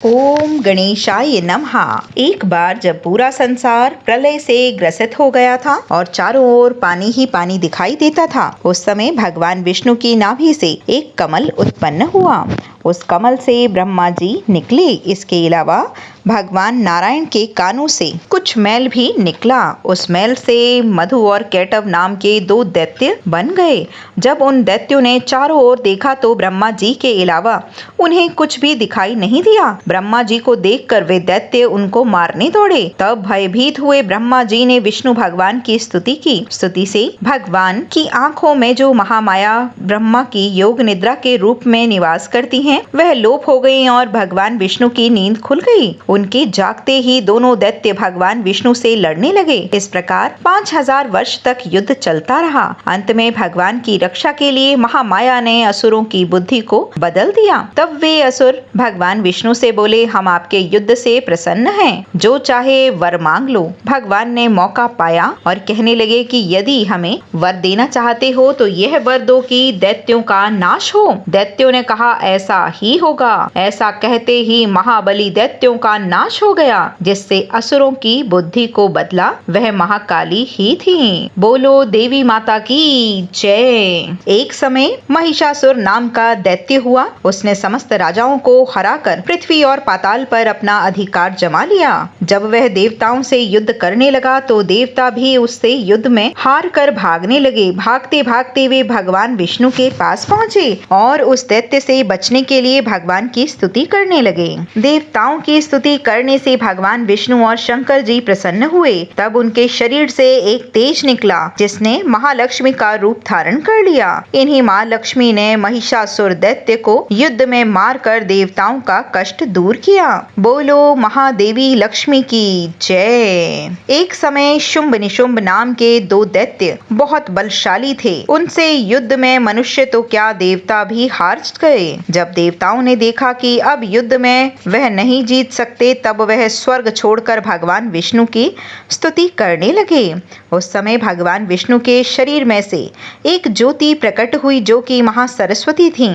ओम गणेशाय नमः। एक बार जब पूरा संसार प्रलय से ग्रसित हो गया था और चारों ओर पानी ही पानी दिखाई देता था, उस समय भगवान विष्णु की नाभि से एक कमल उत्पन्न हुआ। उस कमल से ब्रह्मा जी निकले। इसके अलावा भगवान नारायण के कानों से कुछ मैल भी निकला। उस मैल से मधु और केटव नाम के दो दैत्य बन गए। जब उन दैत्यों ने चारों ओर देखा तो ब्रह्मा जी के अलावा उन्हें कुछ भी दिखाई नहीं दिया। ब्रह्मा जी को देखकर वे दैत्य उनको मारने दौड़े। तब भयभीत हुए ब्रह्मा जी ने विष्णु भगवान की स्तुति की। स्तुति से भगवान की आंखों में जो महामाया ब्रह्मा की योग निद्रा के रूप में निवास करती हैं, वह लोप हो गई और भगवान विष्णु की नींद खुल गई। उनके जागते ही दोनों दैत्य भगवान विष्णु से लड़ने लगे। इस प्रकार 5000 वर्ष तक युद्ध चलता रहा। अंत में भगवान की रक्षा के लिए महामाया ने असुरों की बुद्धि को बदल दिया। तब वे असुर भगवान विष्णु से बोले, हम आपके युद्ध से प्रसन्न हैं, जो चाहे वर मांग लो। भगवान ने मौका पाया और कहने लगे कि यदि हमें वर देना चाहते हो तो यह वर दो कि दैत्यों का नाश हो। दैत्यों ने कहा, ऐसा ही होगा। ऐसा कहते ही महाबली दैत्यों का नाश हो गया। जिससे असुरों की बुद्धि को बदला वह महाकाली ही थी। बोलो देवी माता की जय। एक समय महिषासुर नाम का दैत्य हुआ। उसने समस्त राजाओं को हराकर पृथ्वी और पाताल पर अपना अधिकार जमा लिया। जब वह देवताओं से युद्ध करने लगा तो देवता भी उससे युद्ध में हार कर भागने लगे। भागते भागते वे भगवान विष्णु के पास पहुँचे और उस दैत्य से बचने के लिए भगवान की स्तुति करने लगे। देवताओं की स्तुति करने से भगवान विष्णु और शंकर जी प्रसन्न हुए। तब उनके शरीर से एक तेज निकला जिसने महालक्ष्मी का रूप धारण कर लिया। इन्हीं माँ लक्ष्मी ने महिषासुर दैत्य को युद्ध में मारकर देवताओं का कष्ट दूर किया। बोलो महादेवी लक्ष्मी की जय। एक समय शुंभ निशुंभ नाम के दो दैत्य बहुत बलशाली थे। उनसे युद्ध में मनुष्य तो क्या देवता भी हार गए। जब देवताओं ने देखा कि अब युद्ध में वह नहीं जीत सकते, तब वह स्वर्ग छोड़कर भगवान विष्णु की स्तुति करने लगे। उस समय भगवान विष्णु के शरीर में से एक ज्योति प्रकट हुई जो कि महासरस्वती थी।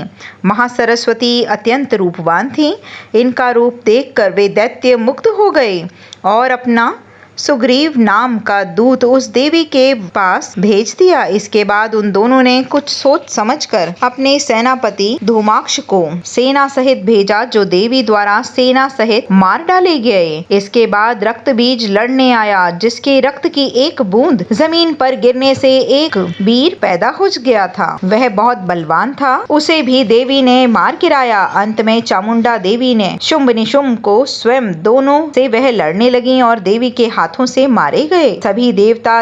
महासरस्वती अत्यंत रूपवान थी। इनका रूप देखकर वे दैत्य मुक्त हो गए और अपना सुग्रीव नाम का दूत उस देवी के पास भेज दिया। इसके बाद उन दोनों ने कुछ सोच समझकर अपने सेनापति धूमाक्ष को सेना सहित भेजा, जो देवी द्वारा सेना सहित मार डाले गए। इसके बाद रक्त बीज लड़ने आया, जिसके रक्त की एक बूंद जमीन पर गिरने से एक वीर पैदा हो गया था। वह बहुत बलवान था। उसे भी देवी ने मार गिराया। अंत में चामुंडा देवी ने शुंभ निशुंभ को स्वयं दोनों से वह लड़ने लगी और देवी के हाथों से मारे गए। सभी देवता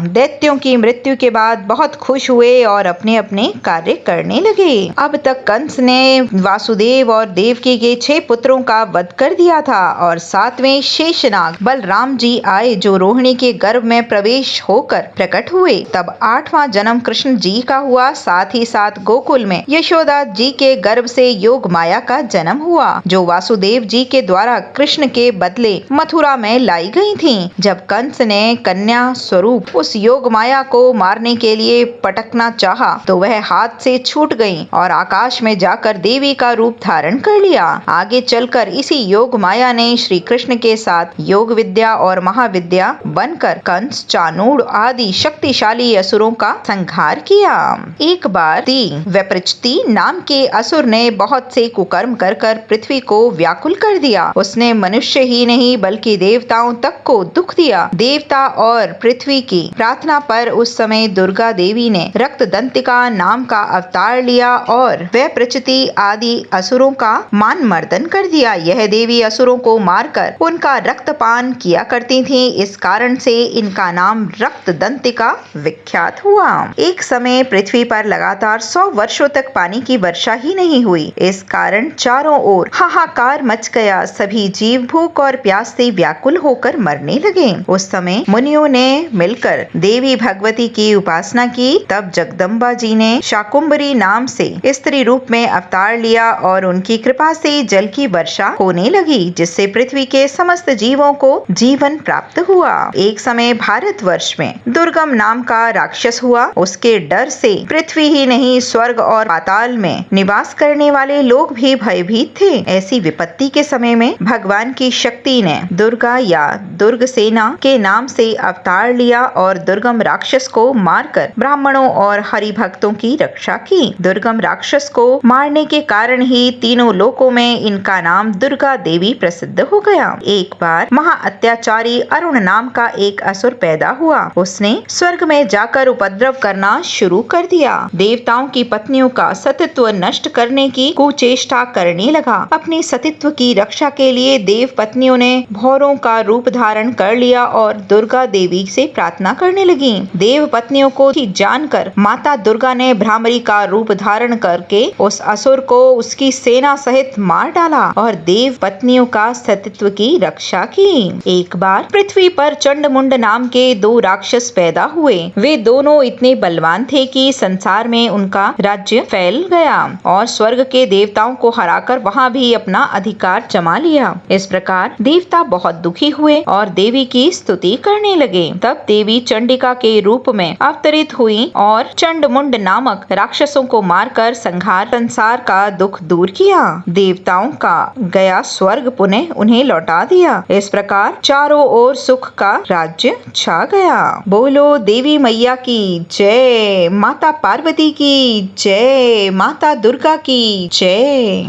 दैत्यों की मृत्यु के बाद बहुत खुश हुए और अपने अपने कार्य करने लगे। अब तक कंस ने वासुदेव और देवकी के 6 पुत्रों का वध कर दिया था और 7वें शेषनाग बलराम जी आए, जो रोहिणी के गर्भ में प्रवेश होकर प्रकट हुए। तब 8वां जन्म कृष्ण जी का हुआ। साथ ही साथ गोकुल में यशोदा जी के गर्भ से योग माया का जन्म हुआ, जो वासुदेव जी के द्वारा कृष्ण के बदले मथुरा में लाई गई थी। जब कंस ने कन्या स्वरूप उस योग माया को मारने के लिए पटकना चाहा तो वह हाथ से छूट गई और आकाश में जाकर देवी का रूप धारण कर लिया। आगे चलकर इसी योग माया ने श्री कृष्ण के साथ योग विद्या और महाविद्या बनकर कंस, चाणूर आदि शक्तिशाली असुरों का संहार किया। एक बार वैपृचति नाम के असुर ने बहुत से कुकर्म कर पृथ्वी को व्याकुल कर दिया। उसने मनुष्य ही नहीं बल्कि देवताओं तक को दुख दिया। देवता और पृथ्वी की प्रार्थना पर उस समय दुर्गा देवी ने रक्त दंतिका नाम का अवतार लिया और वैपृचति आदि असुरों का मान मर्दन कर दिया। यह देवी असुरों को मारकर उनका रक्तपान किया करती थी। इस कारण से इनका नाम रक्त दंतिका विख्यात हुआ। एक समय पृथ्वी पर लगातार 100 वर्षों तक पानी की वर्षा ही नहीं हुई। इस कारण चारों ओर हाहाकार मच गया। सभी जीव भूख और प्यास से से व्याकुल होकर मरने लगे। उस समय मुनियों ने मिलकर देवी भगवती की उपासना की। तब जगदम्बा जी ने शाकुंभरी नाम से स्त्री रूप में अवतार लिया और उनकी कृपा से जल की वर्षा होने लगी, जिससे पृथ्वी के समस्त जीवों को जीवन प्राप्त हुआ। एक समय भारतवर्ष में दुर्गम नाम का राक्षस हुआ। उसके डर से पृथ्वी ही नहीं, स्वर्ग और पाताल में निवास करने वाले लोग भी भयभीत थे। ऐसी विपत्ति के समय में भगवान की शक्ति ने दुर्गा या दुर्ग सेना के नाम से अवतार लिया और दुर्गम राक्षस को मारकर ब्राह्मणों और हरि भक्तों की रक्षा की। दुर्गम राक्षस को मारने के कारण ही तीनों लोकों में इनका नाम दुर्गा देवी प्रसिद्ध हो गया। एक बार महा अत्याचारी अरुण नाम का एक असुर पैदा हुआ। उसने स्वर्ग में जाकर उपद्रव करना शुरू कर दिया। देवताओं की पत्नियों का सतीत्व नष्ट करने की कुचेष्टा करने लगा। अपने सतीत्व की रक्षा के लिए देव पत्नियों ने भौरों का रूप धारण कर लिया और दुर्गा देवी से प्रार्थना करने लगी। देव पत्नियों को जानकर माता दुर्गा ने भ्रामरी का रूप धारण करके उस असुर को उसकी सेना सहित मार डाला और देव पत्नियों का सतीत्व की रक्षा की। एक बार पृथ्वी पर चंडमुंड नाम के दो राक्षस पैदा हुए। वे दोनों इतने बलवान थे कि संसार में उनका राज्य फैल गया और स्वर्ग के देवताओं को हराकर वहां भी अपना अधिकार जमा लिया। इस प्रकार देवता बहुत दुखी हुए और देवी की स्तुति करने लगे। तब देवी चंडिका के रूप में अवतरित हुई और चंडमुंड नामक राक्षसों को मारकर संसार का दुख दूर किया। देवताओं का गया स्वर्ग पुनः उन्हें लौटा दिया। इस प्रकार चारों ओर सुख का राज्य छा गया। बोलो देवी मैया की जय, माता पार्वती की जय, माता दुर्गा की जय।